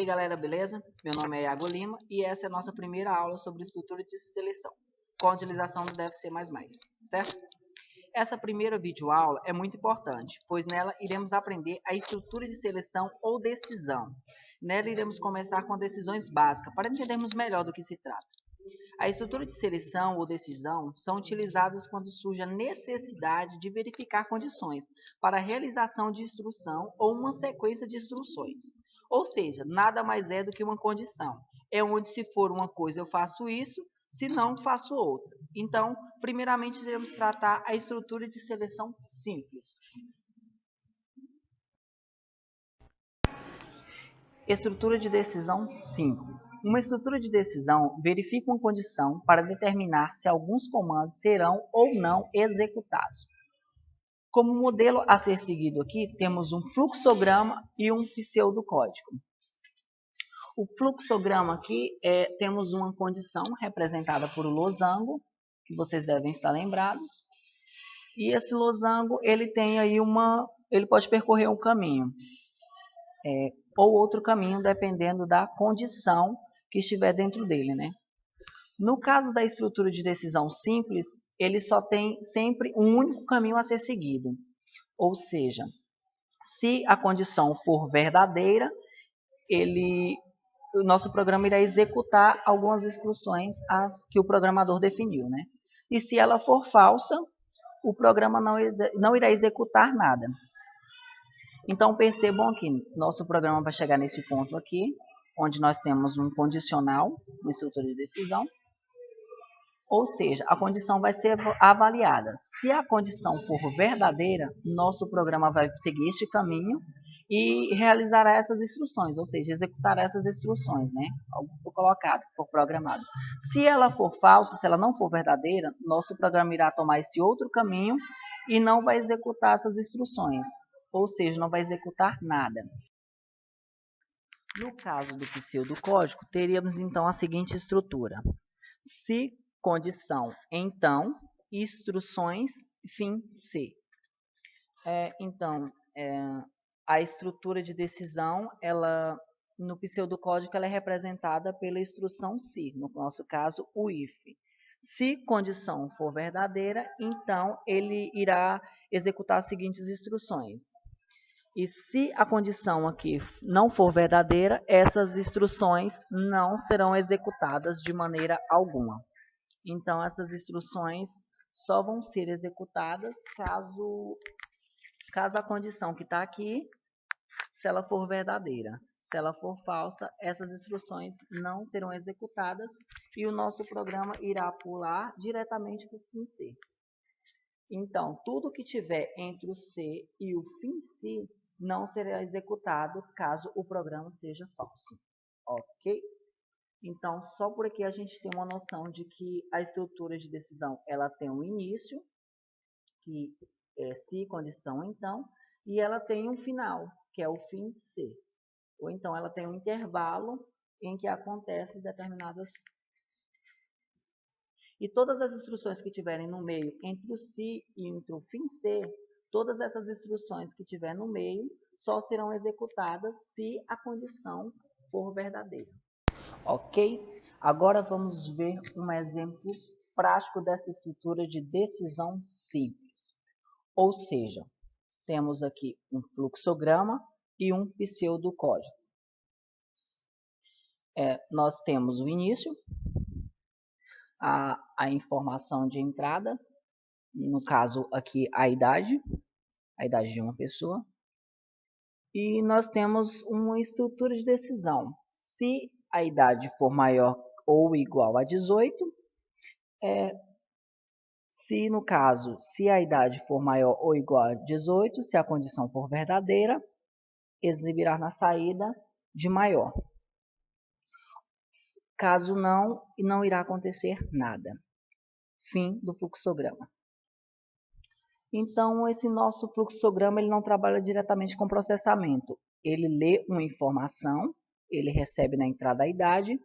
aí galera, beleza? Meu nome é Iago Lima e essa é a nossa primeira aula sobre estrutura de seleção com a utilização do DFC++, certo? Essa primeira videoaula é muito importante, pois nela iremos aprender a estrutura de seleção ou decisão. Nela iremos começar com decisões básicas para entendermos melhor do que se trata. A estrutura de seleção ou decisão são utilizadas quando surge a necessidade de verificar condições para a realização de instrução ou uma sequência de instruções. Ou seja, nada mais é do que uma condição. É onde se for uma coisa eu faço isso, se não faço outra. Então, primeiramente iremos tratar a estrutura de seleção simples. Estrutura de decisão simples. Uma estrutura de decisão verifica uma condição para determinar se alguns comandos serão ou não executados. Como modelo a ser seguido aqui, temos um fluxograma e um pseudocódigo. O fluxograma aqui, temos uma condição representada por um losango, que vocês devem estar lembrados. E esse losango, ele tem aí ele pode percorrer um caminho. Ou outro caminho, dependendo da condição que estiver dentro dele, né? No caso da estrutura de decisão simples, ele só tem sempre um único caminho a ser seguido. Ou seja, se a condição for verdadeira, o nosso programa irá executar algumas instruções que o programador definiu, né? E se ela for falsa, o programa não irá executar nada. Então, percebam que nosso programa vai chegar nesse ponto aqui, onde nós temos um condicional, uma estrutura de decisão. Ou seja, a condição vai ser avaliada. Se a condição for verdadeira, nosso programa vai seguir este caminho e realizará essas instruções, ou seja, executará essas instruções, né? Algo que for colocado, que for programado. Se ela for falsa, se ela não for verdadeira, nosso programa irá tomar esse outro caminho e não vai executar essas instruções. Ou seja, não vai executar nada. No caso do pseudocódigo, teríamos então a seguinte estrutura. Se condição, então, instruções, fim, se. A estrutura de decisão, no pseudocódigo, ela é representada pela instrução se, no nosso caso, o if. Se condição for verdadeira, então ele irá executar as seguintes instruções. E se a condição aqui não for verdadeira, essas instruções não serão executadas de maneira alguma. Então, essas instruções só vão ser executadas caso a condição que está aqui, se ela for verdadeira. Se ela for falsa, essas instruções não serão executadas e o nosso programa irá pular diretamente para o fim C. Então, tudo que tiver entre o C e o fim C não será executado caso o programa seja falso. Ok? Então, só por aqui a gente tem uma noção de que a estrutura de decisão ela tem um início, que é se condição então, e ela tem um final, que é o fim C. Ou então ela tem um intervalo em que acontece determinadas... E todas as instruções que tiverem no meio, entre o se e entre o fim C, todas essas instruções que tiver no meio só serão executadas se a condição for verdadeira. Ok? Agora vamos ver um exemplo prático dessa estrutura de decisão simples. Ou seja, temos aqui um fluxograma e um pseudocódigo. Nós temos o início, a informação de entrada, no caso aqui a idade de uma pessoa. E nós temos uma estrutura de decisão. Se a idade for maior ou igual a 18, se a idade for maior ou igual a 18, se a condição for verdadeira, exibirá na saída de maior. Caso não, não irá acontecer nada. Fim do fluxograma. Então, esse nosso fluxograma ele não trabalha diretamente com processamento. Ele lê uma informação, ele recebe na entrada a idade,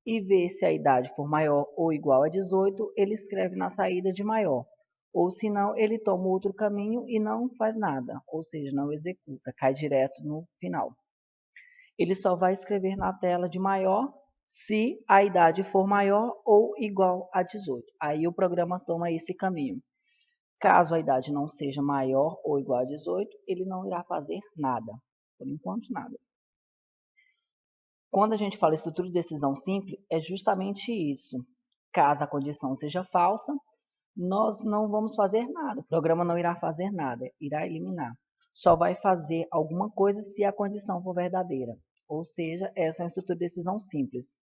e vê se a idade for maior ou igual a 18, ele escreve na saída de maior. Ou se não, ele toma outro caminho e não faz nada, ou seja, não executa, cai direto no final. ele só vai escrever na tela de maior se a idade for maior ou igual a 18. Aí o programa toma esse caminho. Caso a idade não seja maior ou igual a 18, ele não irá fazer nada. Por enquanto, nada. Quando a gente fala estrutura de decisão simples, é justamente isso. Caso a condição seja falsa, nós não vamos fazer nada. O programa não irá fazer nada, irá eliminar. Só vai fazer alguma coisa se a condição for verdadeira. Ou seja, essa é uma estrutura de decisão simples.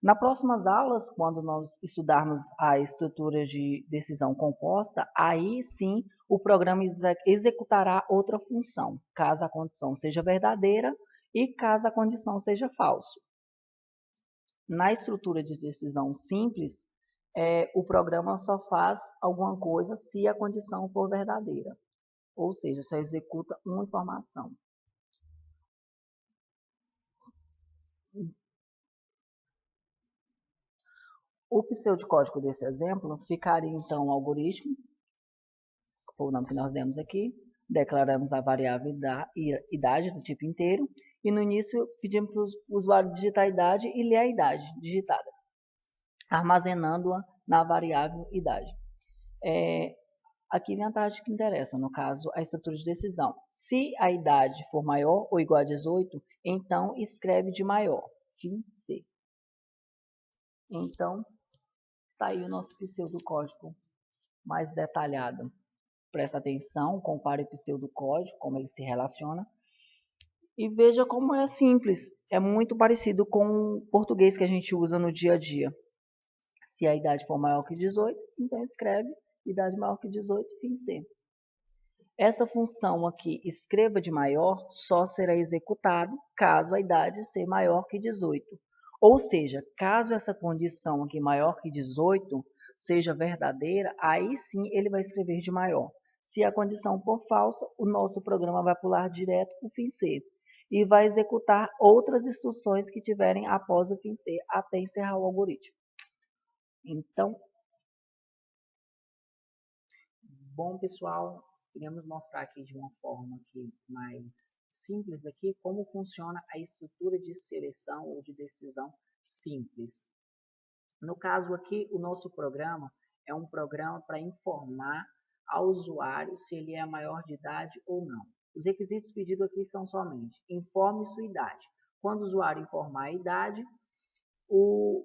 Nas próximas aulas, quando nós estudarmos a estrutura de decisão composta, aí sim o programa executará outra função, caso a condição seja verdadeira e caso a condição seja falsa. Na estrutura de decisão simples, o programa só faz alguma coisa se a condição for verdadeira, ou seja, só executa uma informação. O pseudocódigo desse exemplo ficaria, então, o algoritmo, que foi o nome que nós demos aqui, declaramos a variável idade do tipo inteiro, e no início pedimos para o usuário digitar a idade e ler a idade digitada, armazenando-a na variável idade. Aqui vem a parte que interessa, no caso, a estrutura de decisão. Se a idade for maior ou igual a 18, então escreve de maior, fim C. Então, está aí o nosso pseudocódigo mais detalhado. Presta atenção, compare o pseudocódigo, como ele se relaciona, e veja como é simples. É muito parecido com o português que a gente usa no dia a dia. Se a idade for maior que 18, então escreve idade maior que 18, fim C. Essa função aqui, escreva de maior, só será executado caso a idade seja maior que 18. Ou seja, caso essa condição aqui maior que 18 seja verdadeira, aí sim ele vai escrever de maior. Se a condição for falsa, o nosso programa vai pular direto para o fim C e vai executar outras instruções que tiverem após o fim C até encerrar o algoritmo. Então, bom pessoal, queremos mostrar aqui de uma forma aqui mais simples aqui como funciona a estrutura de seleção ou de decisão simples. No caso aqui, o nosso programa é um programa para informar ao usuário se ele é maior de idade ou não. Os requisitos pedidos aqui são somente informe sua idade. Quando o usuário informar a idade, o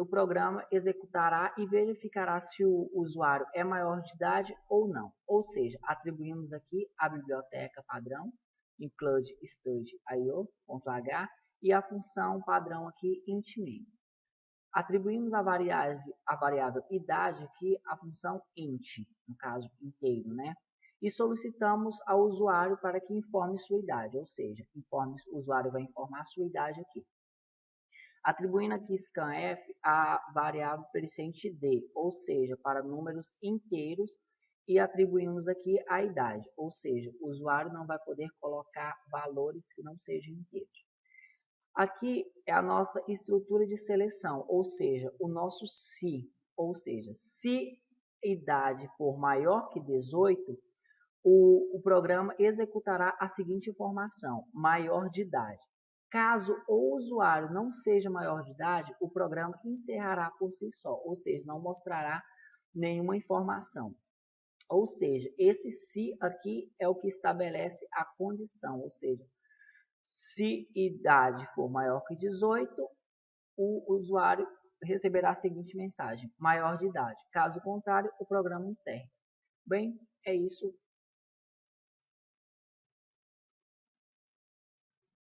programa executará e verificará se o usuário é maior de idade ou não. Ou seja, atribuímos aqui a biblioteca padrão, include_std_io.h, e a função padrão aqui int_main. Atribuímos a variável idade aqui a função int, no caso inteiro, né? E solicitamos ao usuário para que informe sua idade, ou seja, o usuário vai informar sua idade aqui. Atribuindo aqui scanf a variável percent d, ou seja, para números inteiros, e atribuímos aqui a idade, ou seja, o usuário não vai poder colocar valores que não sejam inteiros. Aqui é a nossa estrutura de seleção, ou seja, o nosso se, ou seja, se idade for maior que 18, o programa executará a seguinte informação, maior de idade. Caso o usuário não seja maior de idade, o programa encerrará por si só, ou seja, não mostrará nenhuma informação. Ou seja, esse se aqui é o que estabelece a condição, ou seja, se idade for maior que 18, o usuário receberá a seguinte mensagem, maior de idade. Caso contrário, o programa encerra. Bem, é isso.